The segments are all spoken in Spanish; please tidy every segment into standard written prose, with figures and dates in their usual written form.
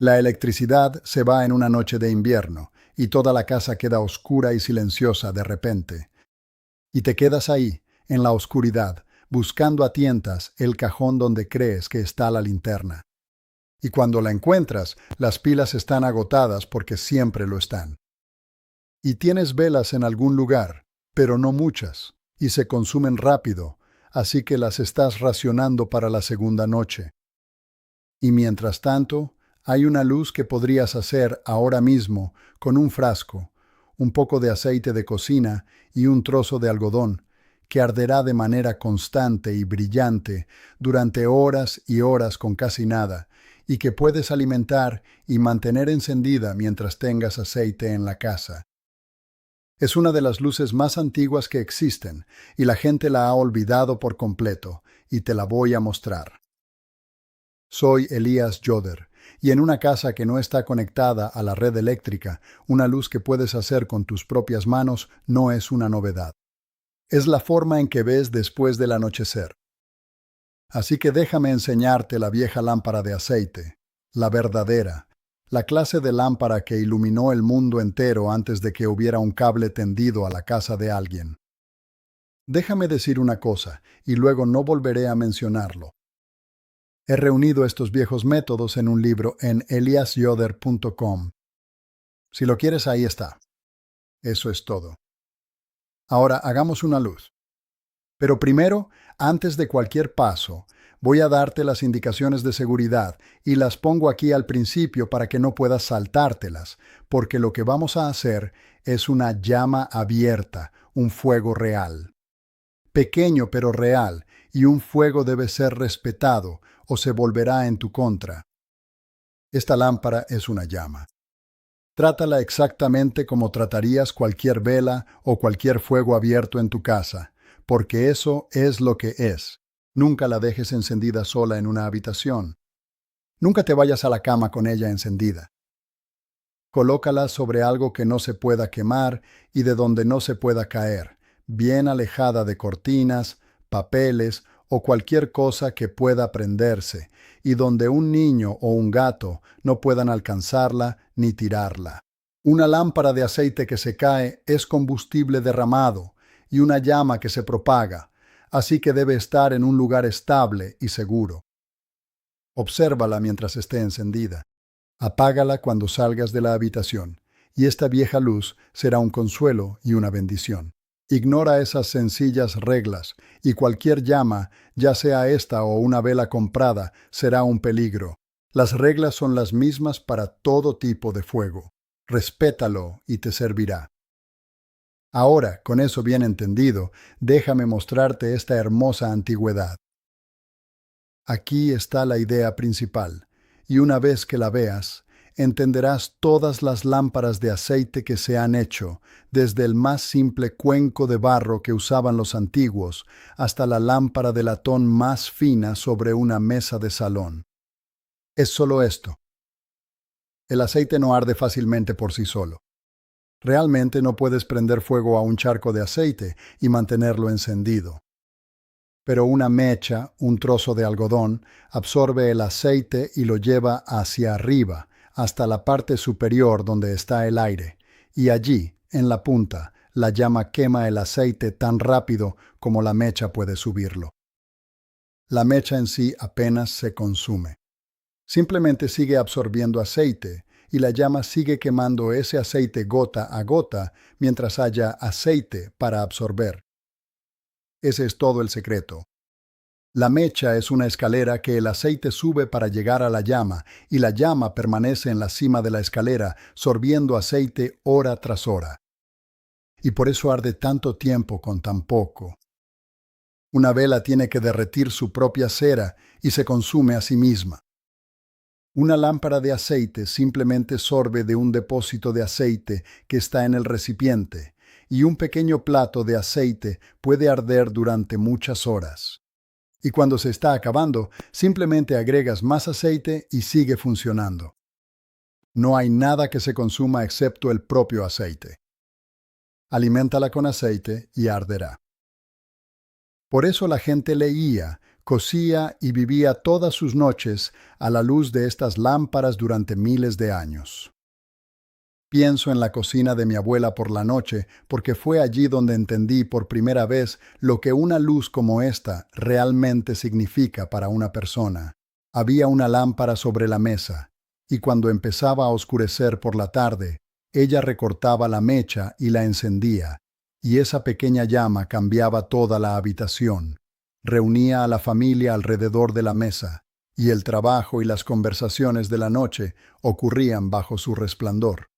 La electricidad se va en una noche de invierno y toda la casa queda oscura y silenciosa de repente. Y te quedas ahí, en la oscuridad, buscando a tientas el cajón donde crees que está la linterna. Y cuando la encuentras, las pilas están agotadas porque siempre lo están. Y tienes velas en algún lugar, pero no muchas, y se consumen rápido, así que las estás racionando para la segunda noche. Y mientras tanto, hay una luz que podrías hacer ahora mismo con un frasco, un poco de aceite de cocina y un trozo de algodón, que arderá de manera constante y brillante durante horas y horas con casi nada, y que puedes alimentar y mantener encendida mientras tengas aceite en la casa. Es una de las luces más antiguas que existen, y la gente la ha olvidado por completo, y te la voy a mostrar. Soy Elías Yoder, y en una casa que no está conectada a la red eléctrica, una luz que puedes hacer con tus propias manos no es una novedad. Es la forma en que ves después del anochecer. Así que déjame enseñarte la vieja lámpara de aceite, la verdadera, la clase de lámpara que iluminó el mundo entero antes de que hubiera un cable tendido a la casa de alguien. Déjame decir una cosa, y luego no volveré a mencionarlo. He reunido estos viejos métodos en un libro en eliasyoder.com. Si lo quieres, ahí está. Eso es todo. Ahora hagamos una luz. Pero primero, antes de cualquier paso, voy a darte las indicaciones de seguridad y las pongo aquí al principio para que no puedas saltártelas, porque lo que vamos a hacer es una llama abierta, un fuego real. Pequeño pero real, y un fuego debe ser respetado o se volverá en tu contra. Esta lámpara es una llama. Trátala exactamente como tratarías cualquier vela o cualquier fuego abierto en tu casa, porque eso es lo que es. Nunca la dejes encendida sola en una habitación. Nunca te vayas a la cama con ella encendida. Colócala sobre algo que no se pueda quemar y de donde no se pueda caer, bien alejada de cortinas, papeles o cualquier cosa que pueda prenderse, y donde un niño o un gato no puedan alcanzarla ni tirarla. Una lámpara de aceite que se cae es combustible derramado y una llama que se propaga, así que debe estar en un lugar estable y seguro. Obsérvala mientras esté encendida. Apágala cuando salgas de la habitación, y esta vieja luz será un consuelo y una bendición. Ignora esas sencillas reglas, y cualquier llama, ya sea esta o una vela comprada, será un peligro. Las reglas son las mismas para todo tipo de fuego. Respétalo y te servirá. Ahora, con eso bien entendido, déjame mostrarte esta hermosa antigüedad. Aquí está la idea principal, y una vez que la veas, entenderás todas las lámparas de aceite que se han hecho, desde el más simple cuenco de barro que usaban los antiguos, hasta la lámpara de latón más fina sobre una mesa de salón. Es solo esto. El aceite no arde fácilmente por sí solo. Realmente no puedes prender fuego a un charco de aceite y mantenerlo encendido. Pero una mecha, un trozo de algodón, absorbe el aceite y lo lleva hacia arriba, hasta la parte superior donde está el aire, y allí, en la punta, la llama quema el aceite tan rápido como la mecha puede subirlo. La mecha en sí apenas se consume. Simplemente sigue absorbiendo aceite, y la llama sigue quemando ese aceite gota a gota mientras haya aceite para absorber. Ese es todo el secreto. La mecha es una escalera que el aceite sube para llegar a la llama, y la llama permanece en la cima de la escalera, sorbiendo aceite hora tras hora. Y por eso arde tanto tiempo con tan poco. Una vela tiene que derretir su propia cera y se consume a sí misma. Una lámpara de aceite simplemente sorbe de un depósito de aceite que está en el recipiente, y un pequeño plato de aceite puede arder durante muchas horas. Y cuando se está acabando, simplemente agregas más aceite y sigue funcionando. No hay nada que se consuma excepto el propio aceite. Aliméntala con aceite y arderá. Por eso la gente leía, cosía y vivía todas sus noches a la luz de estas lámparas durante miles de años. Pienso en la cocina de mi abuela por la noche, porque fue allí donde entendí por primera vez lo que una luz como esta realmente significa para una persona. Había una lámpara sobre la mesa, y cuando empezaba a oscurecer por la tarde, ella recortaba la mecha y la encendía, y esa pequeña llama cambiaba toda la habitación. Reunía a la familia alrededor de la mesa, y el trabajo y las conversaciones de la noche ocurrían bajo su resplandor.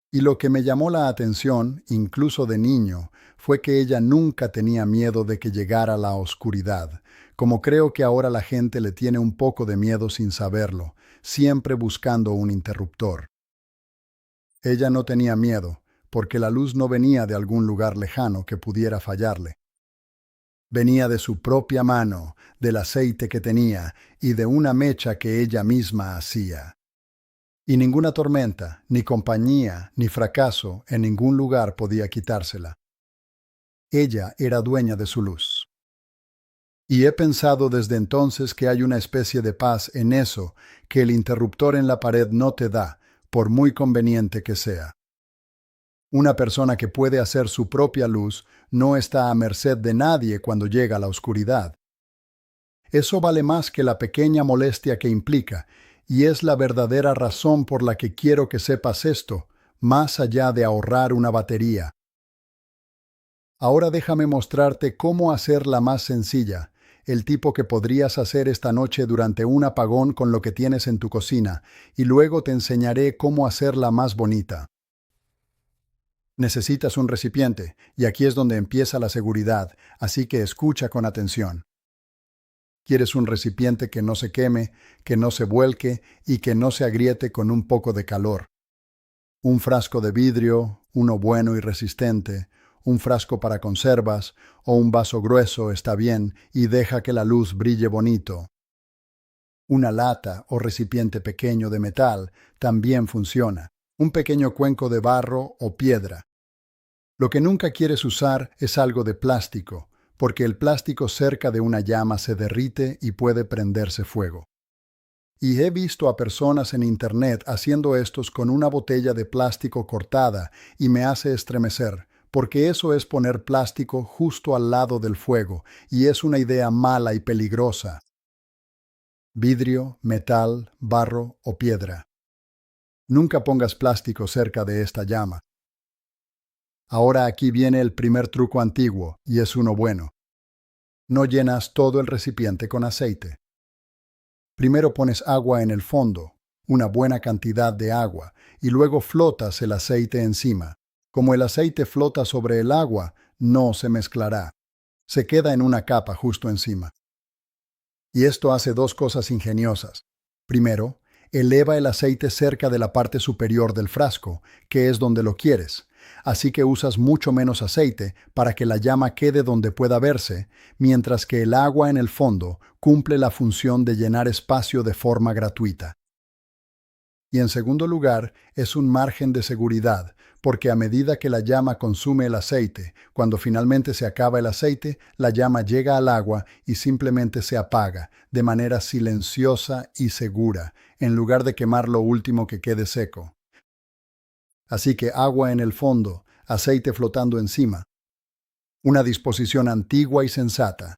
Y lo que me llamó la atención, incluso de niño, fue que ella nunca tenía miedo de que llegara la oscuridad, como creo que ahora la gente le tiene un poco de miedo sin saberlo, siempre buscando un interruptor. Ella no tenía miedo, porque la luz no venía de algún lugar lejano que pudiera fallarle. Venía de su propia mano, del aceite que tenía y de una mecha que ella misma hacía. Y ninguna tormenta, ni compañía, ni fracaso en ningún lugar podía quitársela. Ella era dueña de su luz. Y he pensado desde entonces que hay una especie de paz en eso que el interruptor en la pared no te da, por muy conveniente que sea. Una persona que puede hacer su propia luz no está a merced de nadie cuando llega la oscuridad. Eso vale más que la pequeña molestia que implica, y es la verdadera razón por la que quiero que sepas esto, más allá de ahorrar una batería. Ahora déjame mostrarte cómo hacerla más sencilla, el tipo que podrías hacer esta noche durante un apagón con lo que tienes en tu cocina, y luego te enseñaré cómo hacerla más bonita. Necesitas un recipiente, y aquí es donde empieza la seguridad, así que escucha con atención. Quieres un recipiente que no se queme, que no se vuelque y que no se agriete con un poco de calor. Un frasco de vidrio, uno bueno y resistente, un frasco para conservas o un vaso grueso está bien y deja que la luz brille bonito. Una lata o recipiente pequeño de metal también funciona. Un pequeño cuenco de barro o piedra. Lo que nunca quieres usar es algo de plástico, porque el plástico cerca de una llama se derrite y puede prenderse fuego. Y he visto a personas en internet haciendo estos con una botella de plástico cortada y me hace estremecer, porque eso es poner plástico justo al lado del fuego, y es una idea mala y peligrosa. Vidrio, metal, barro o piedra. Nunca pongas plástico cerca de esta llama. Ahora aquí viene el primer truco antiguo, y es uno bueno. No llenas todo el recipiente con aceite. Primero pones agua en el fondo, una buena cantidad de agua, y luego flotas el aceite encima. Como el aceite flota sobre el agua, no se mezclará. Se queda en una capa justo encima. Y esto hace dos cosas ingeniosas. Primero, eleva el aceite cerca de la parte superior del frasco, que es donde lo quieres. Así que usas mucho menos aceite para que la llama quede donde pueda verse, mientras que el agua en el fondo cumple la función de llenar espacio de forma gratuita. Y en segundo lugar, es un margen de seguridad, porque a medida que la llama consume el aceite, cuando finalmente se acaba el aceite, la llama llega al agua y simplemente se apaga, de manera silenciosa y segura, en lugar de quemar lo último que quede seco. Así que agua en el fondo, aceite flotando encima. Una disposición antigua y sensata.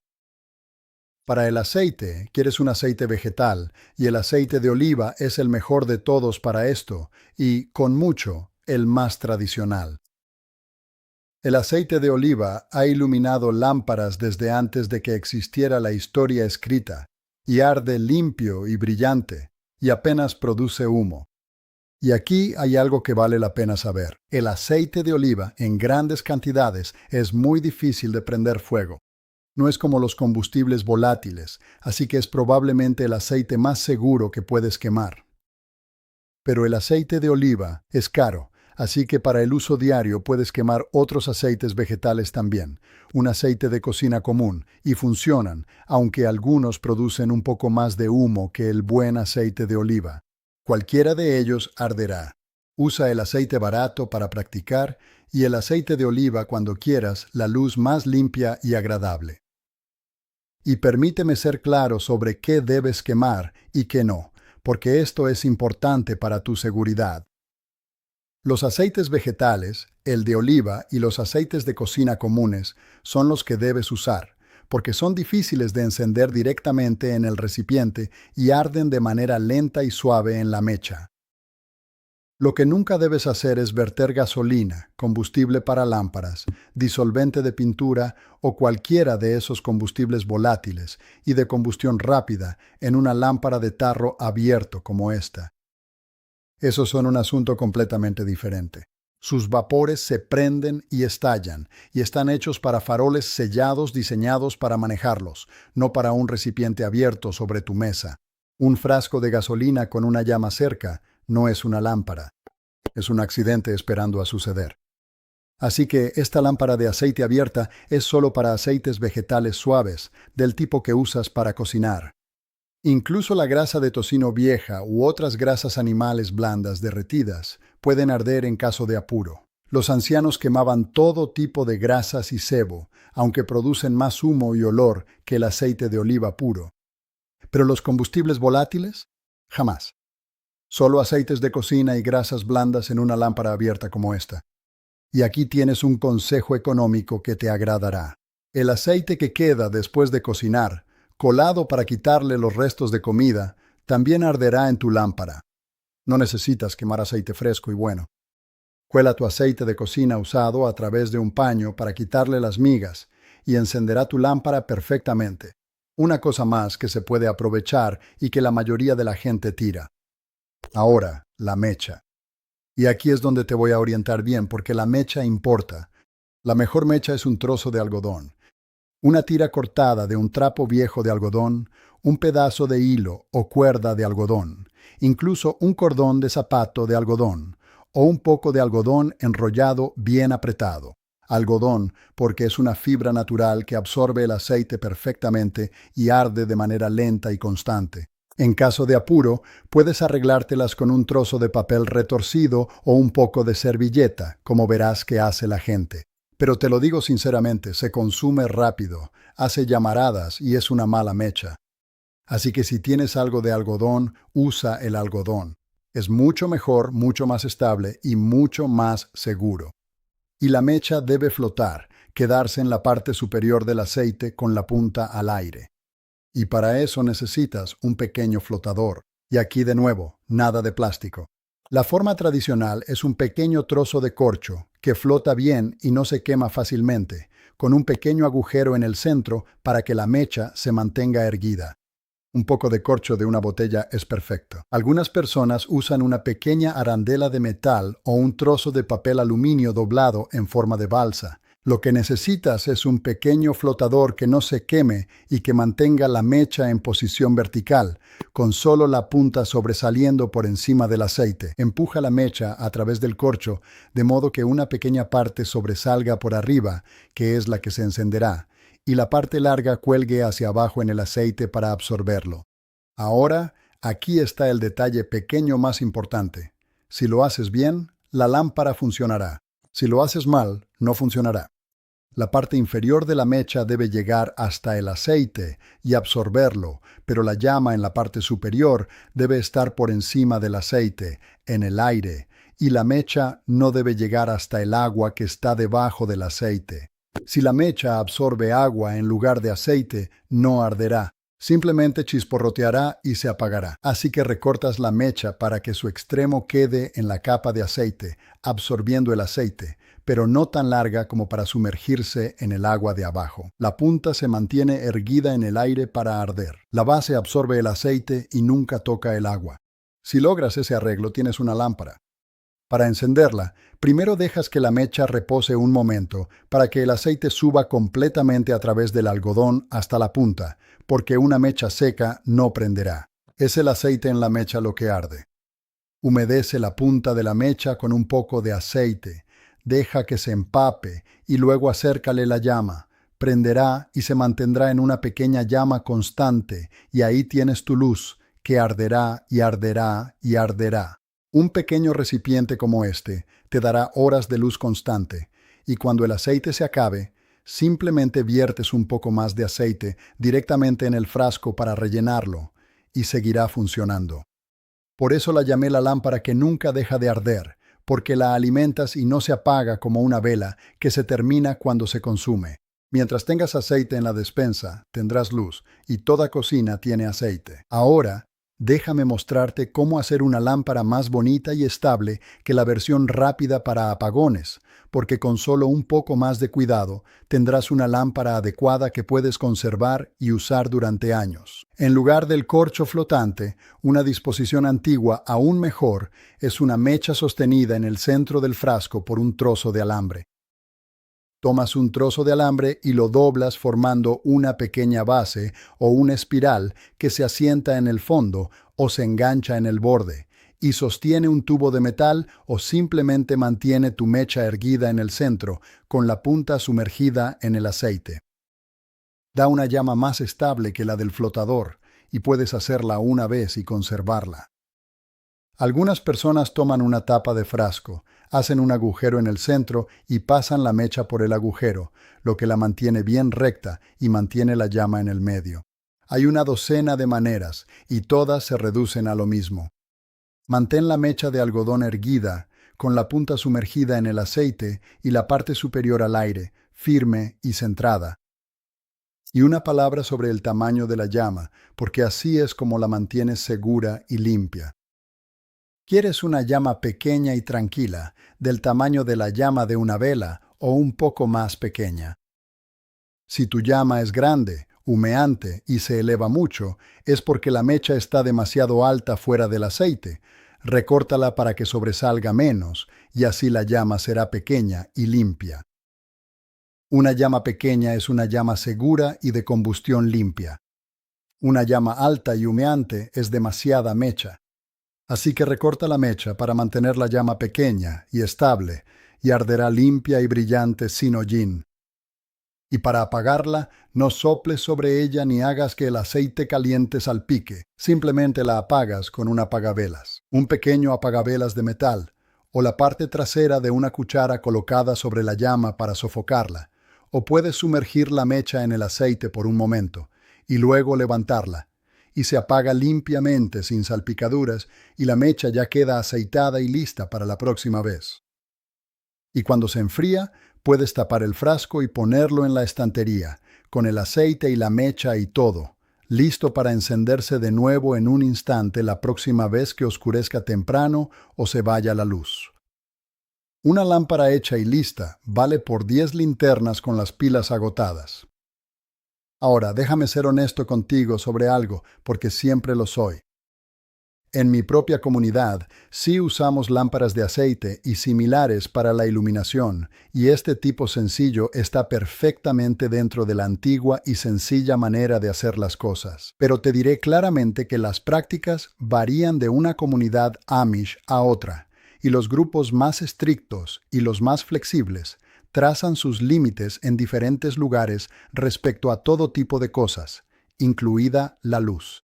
Para el aceite, quieres un aceite vegetal, y el aceite de oliva es el mejor de todos para esto, y, con mucho, el más tradicional. El aceite de oliva ha iluminado lámparas desde antes de que existiera la historia escrita, y arde limpio y brillante, y apenas produce humo. Y aquí hay algo que vale la pena saber. El aceite de oliva, en grandes cantidades, es muy difícil de prender fuego. No es como los combustibles volátiles, así que es probablemente el aceite más seguro que puedes quemar. Pero el aceite de oliva es caro, así que para el uso diario puedes quemar otros aceites vegetales también, un aceite de cocina común, y funcionan, aunque algunos producen un poco más de humo que el buen aceite de oliva. Cualquiera de ellos arderá. Usa el aceite barato para practicar y el aceite de oliva cuando quieras la luz más limpia y agradable. Y permíteme ser claro sobre qué debes quemar y qué no, porque esto es importante para tu seguridad. Los aceites vegetales, el de oliva y los aceites de cocina comunes son los que debes usar, porque son difíciles de encender directamente en el recipiente y arden de manera lenta y suave en la mecha. Lo que nunca debes hacer es verter gasolina, combustible para lámparas, disolvente de pintura o cualquiera de esos combustibles volátiles y de combustión rápida en una lámpara de tarro abierto como esta. Esos son un asunto completamente diferente. Sus vapores se prenden y estallan, y están hechos para faroles sellados diseñados para manejarlos, no para un recipiente abierto sobre tu mesa. Un frasco de gasolina con una llama cerca no es una lámpara. Es un accidente esperando a suceder. Así que esta lámpara de aceite abierta es solo para aceites vegetales suaves, del tipo que usas para cocinar. Incluso la grasa de tocino vieja u otras grasas animales blandas derretidas pueden arder en caso de apuro. Los ancianos quemaban todo tipo de grasas y sebo, aunque producen más humo y olor que el aceite de oliva puro. Pero los combustibles volátiles, jamás. Solo aceites de cocina y grasas blandas en una lámpara abierta como esta. Y aquí tienes un consejo económico que te agradará. El aceite que queda después de cocinar, colado para quitarle los restos de comida, también arderá en tu lámpara. No necesitas quemar aceite fresco y bueno. Cuela tu aceite de cocina usado a través de un paño para quitarle las migas y encenderá tu lámpara perfectamente. Una cosa más que se puede aprovechar y que la mayoría de la gente tira. Ahora, la mecha. Y aquí es donde te voy a orientar bien porque la mecha importa. La mejor mecha es un trozo de algodón. Una tira cortada de un trapo viejo de algodón, un pedazo de hilo o cuerda de algodón, incluso un cordón de zapato de algodón, o un poco de algodón enrollado bien apretado. Algodón porque es una fibra natural que absorbe el aceite perfectamente y arde de manera lenta y constante. En caso de apuro, puedes arreglártelas con un trozo de papel retorcido o un poco de servilleta, como verás que hace la gente. Pero te lo digo sinceramente, se consume rápido, hace llamaradas y es una mala mecha. Así que si tienes algo de algodón, usa el algodón. Es mucho mejor, mucho más estable y mucho más seguro. Y la mecha debe flotar, quedarse en la parte superior del aceite con la punta al aire. Y para eso necesitas un pequeño flotador. Y aquí de nuevo, nada de plástico. La forma tradicional es un pequeño trozo de corcho que flota bien y no se quema fácilmente, con un pequeño agujero en el centro para que la mecha se mantenga erguida. Un poco de corcho de una botella es perfecto. Algunas personas usan una pequeña arandela de metal o un trozo de papel aluminio doblado en forma de balsa. Lo que necesitas es un pequeño flotador que no se queme y que mantenga la mecha en posición vertical, con solo la punta sobresaliendo por encima del aceite. Empuja la mecha a través del corcho, de modo que una pequeña parte sobresalga por arriba, que es la que se encenderá, y la parte larga cuelgue hacia abajo en el aceite para absorberlo. Ahora, aquí está el detalle pequeño más importante. Si lo haces bien, la lámpara funcionará. Si lo haces mal, no funcionará. La parte inferior de la mecha debe llegar hasta el aceite y absorberlo, pero la llama en la parte superior debe estar por encima del aceite, en el aire, y la mecha no debe llegar hasta el agua que está debajo del aceite. Si la mecha absorbe agua en lugar de aceite, no arderá. Simplemente chisporroteará y se apagará. Así que recortas la mecha para que su extremo quede en la capa de aceite, absorbiendo el aceite, pero no tan larga como para sumergirse en el agua de abajo. La punta se mantiene erguida en el aire para arder. La base absorbe el aceite y nunca toca el agua. Si logras ese arreglo, tienes una lámpara. Para encenderla, primero dejas que la mecha repose un momento para que el aceite suba completamente a través del algodón hasta la punta, porque una mecha seca no prenderá. Es el aceite en la mecha lo que arde. Humedece la punta de la mecha con un poco de aceite. Deja que se empape y luego acércale la llama. Prenderá y se mantendrá en una pequeña llama constante, y ahí tienes tu luz, que arderá y arderá y arderá. Un pequeño recipiente como este te dará horas de luz constante, y cuando el aceite se acabe, simplemente viertes un poco más de aceite directamente en el frasco para rellenarlo y seguirá funcionando. Por eso la llamé la lámpara que nunca deja de arder, porque la alimentas y no se apaga como una vela que se termina cuando se consume. Mientras tengas aceite en la despensa, tendrás luz, y toda cocina tiene aceite. Ahora, déjame mostrarte cómo hacer una lámpara más bonita y estable que la versión rápida para apagones, porque con solo un poco más de cuidado tendrás una lámpara adecuada que puedes conservar y usar durante años. En lugar del corcho flotante, una disposición antigua aún mejor es una mecha sostenida en el centro del frasco por un trozo de alambre. Tomas un trozo de alambre y lo doblas formando una pequeña base o una espiral que se asienta en el fondo o se engancha en el borde, y sostiene un tubo de metal o simplemente mantiene tu mecha erguida en el centro, con la punta sumergida en el aceite. Da una llama más estable que la del flotador, y puedes hacerla una vez y conservarla. Algunas personas toman una tapa de frasco, hacen un agujero en el centro y pasan la mecha por el agujero, lo que la mantiene bien recta y mantiene la llama en el medio. Hay una docena de maneras, y todas se reducen a lo mismo. Mantén la mecha de algodón erguida, con la punta sumergida en el aceite y la parte superior al aire, firme y centrada. Y una palabra sobre el tamaño de la llama, porque así es como la mantienes segura y limpia. ¿Quieres una llama pequeña y tranquila, del tamaño de la llama de una vela o un poco más pequeña? Si tu llama es grande, humeante y se eleva mucho, es porque la mecha está demasiado alta fuera del aceite. Recórtala para que sobresalga menos y así la llama será pequeña y limpia. Una llama pequeña es una llama segura y de combustión limpia. Una llama alta y humeante es demasiada mecha. Así que recorta la mecha para mantener la llama pequeña y estable, y arderá limpia y brillante sin hollín. Y para apagarla, no soples sobre ella ni hagas que el aceite caliente salpique, simplemente la apagas con un apagavelas, un pequeño apagavelas de metal, o la parte trasera de una cuchara colocada sobre la llama para sofocarla, o puedes sumergir la mecha en el aceite por un momento, y luego levantarla, y se apaga limpiamente sin salpicaduras y la mecha ya queda aceitada y lista para la próxima vez. Y cuando se enfría, puedes tapar el frasco y ponerlo en la estantería, con el aceite y la mecha y todo, listo para encenderse de nuevo en un instante la próxima vez que oscurezca temprano o se vaya la luz. Una lámpara hecha y lista vale por 10 linternas con las pilas agotadas. Ahora, déjame ser honesto contigo sobre algo, porque siempre lo soy. En mi propia comunidad, sí usamos lámparas de aceite y similares para la iluminación, y este tipo sencillo está perfectamente dentro de la antigua y sencilla manera de hacer las cosas. Pero te diré claramente que las prácticas varían de una comunidad Amish a otra, y los grupos más estrictos y los más flexibles trazan sus límites en diferentes lugares respecto a todo tipo de cosas, incluida la luz.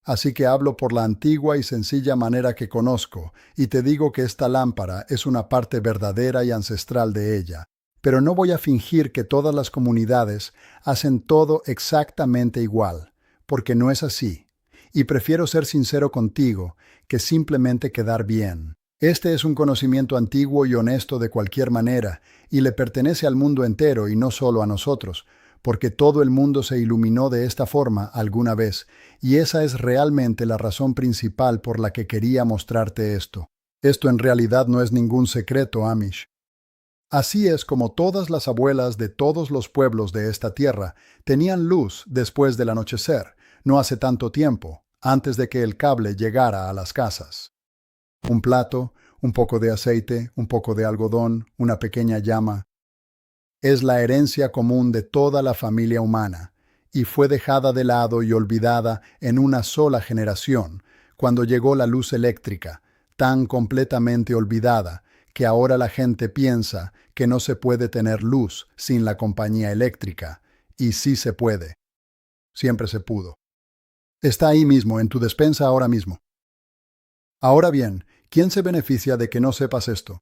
Así que hablo por la antigua y sencilla manera que conozco, y te digo que esta lámpara es una parte verdadera y ancestral de ella. Pero no voy a fingir que todas las comunidades hacen todo exactamente igual, porque no es así, y prefiero ser sincero contigo que simplemente quedar bien. Este es un conocimiento antiguo y honesto de cualquier manera, y le pertenece al mundo entero y no solo a nosotros, porque todo el mundo se iluminó de esta forma alguna vez, y esa es realmente la razón principal por la que quería mostrarte esto. Esto en realidad no es ningún secreto Amish. Así es como todas las abuelas de todos los pueblos de esta tierra tenían luz después del anochecer, no hace tanto tiempo, antes de que el cable llegara a las casas. Un plato, un poco de aceite, un poco de algodón, una pequeña llama. Es la herencia común de toda la familia humana, y fue dejada de lado y olvidada en una sola generación, cuando llegó la luz eléctrica, tan completamente olvidada que ahora la gente piensa que no se puede tener luz sin la compañía eléctrica, y sí se puede. Siempre se pudo. Está ahí mismo, en tu despensa ahora mismo. Ahora bien, ¿quién se beneficia de que no sepas esto?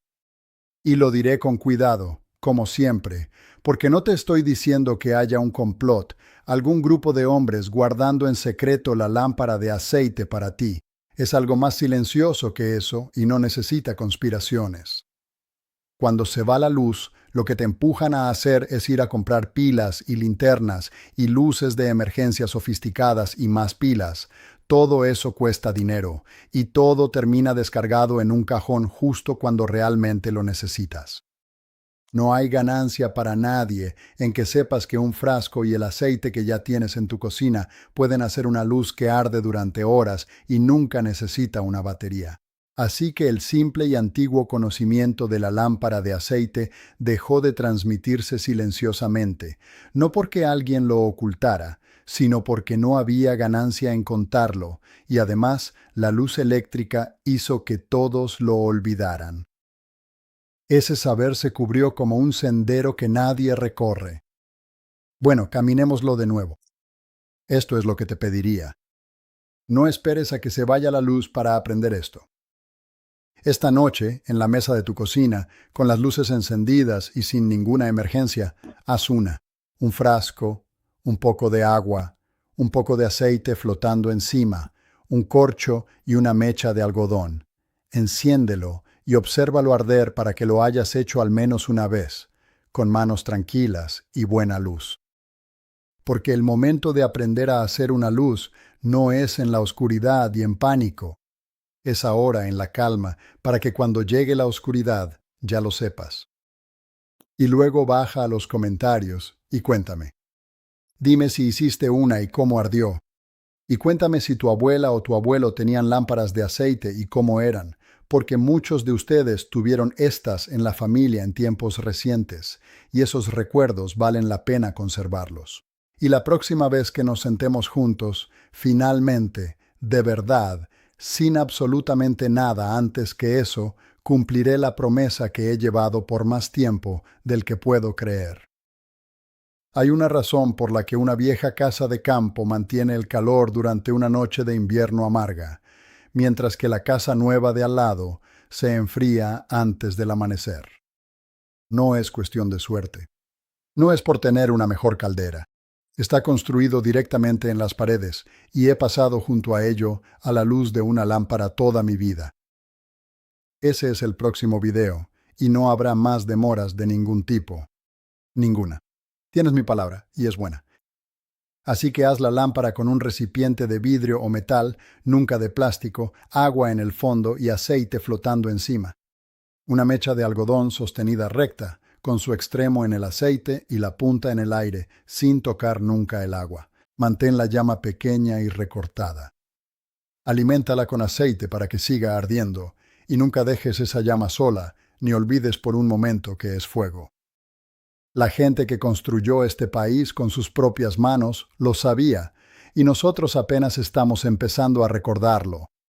Y lo diré con cuidado, como siempre, porque no te estoy diciendo que haya un complot, algún grupo de hombres guardando en secreto la lámpara de aceite para ti. Es algo más silencioso que eso y no necesita conspiraciones. Cuando se va la luz, lo que te empujan a hacer es ir a comprar pilas y linternas y luces de emergencia sofisticadas y más pilas. Todo eso cuesta dinero y todo termina descargado en un cajón justo cuando realmente lo necesitas. No hay ganancia para nadie en que sepas que un frasco y el aceite que ya tienes en tu cocina pueden hacer una luz que arde durante horas y nunca necesita una batería. Así que el simple y antiguo conocimiento de la lámpara de aceite dejó de transmitirse silenciosamente, no porque alguien lo ocultara, sino porque no había ganancia en contarlo, y además la luz eléctrica hizo que todos lo olvidaran. Ese saber se cubrió como un sendero que nadie recorre. Bueno, caminémoslo de nuevo. Esto es lo que te pediría. No esperes a que se vaya la luz para aprender esto. Esta noche, en la mesa de tu cocina, con las luces encendidas y sin ninguna emergencia, haz un frasco, un poco de agua, un poco de aceite flotando encima, un corcho y una mecha de algodón. Enciéndelo y obsérvalo arder para que lo hayas hecho al menos una vez, con manos tranquilas y buena luz. Porque el momento de aprender a hacer una luz no es en la oscuridad y en pánico, es ahora en la calma, para que cuando llegue la oscuridad ya lo sepas. Y luego baja a los comentarios y cuéntame. Dime si hiciste una y cómo ardió. Y cuéntame si tu abuela o tu abuelo tenían lámparas de aceite y cómo eran, porque muchos de ustedes tuvieron estas en la familia en tiempos recientes, y esos recuerdos valen la pena conservarlos. Y la próxima vez que nos sentemos juntos, finalmente, de verdad, sin absolutamente nada antes que eso, cumpliré la promesa que he llevado por más tiempo del que puedo creer. Hay una razón por la que una vieja casa de campo mantiene el calor durante una noche de invierno amarga, mientras que la casa nueva de al lado se enfría antes del amanecer. No es cuestión de suerte. No es por tener una mejor caldera. Está construido directamente en las paredes y he pasado junto a ello a la luz de una lámpara toda mi vida. Ese es el próximo video y no habrá más demoras de ningún tipo. Ninguna. Tienes mi palabra y es buena. Así que haz la lámpara con un recipiente de vidrio o metal, nunca de plástico, agua en el fondo y aceite flotando encima. Una mecha de algodón sostenida recta, con su extremo en el aceite y la punta en el aire, sin tocar nunca el agua. Mantén la llama pequeña y recortada. Aliméntala con aceite para que siga ardiendo, y nunca dejes esa llama sola, ni olvides por un momento que es fuego. La gente que construyó este país con sus propias manos lo sabía, y nosotros apenas estamos empezando a recordarlo.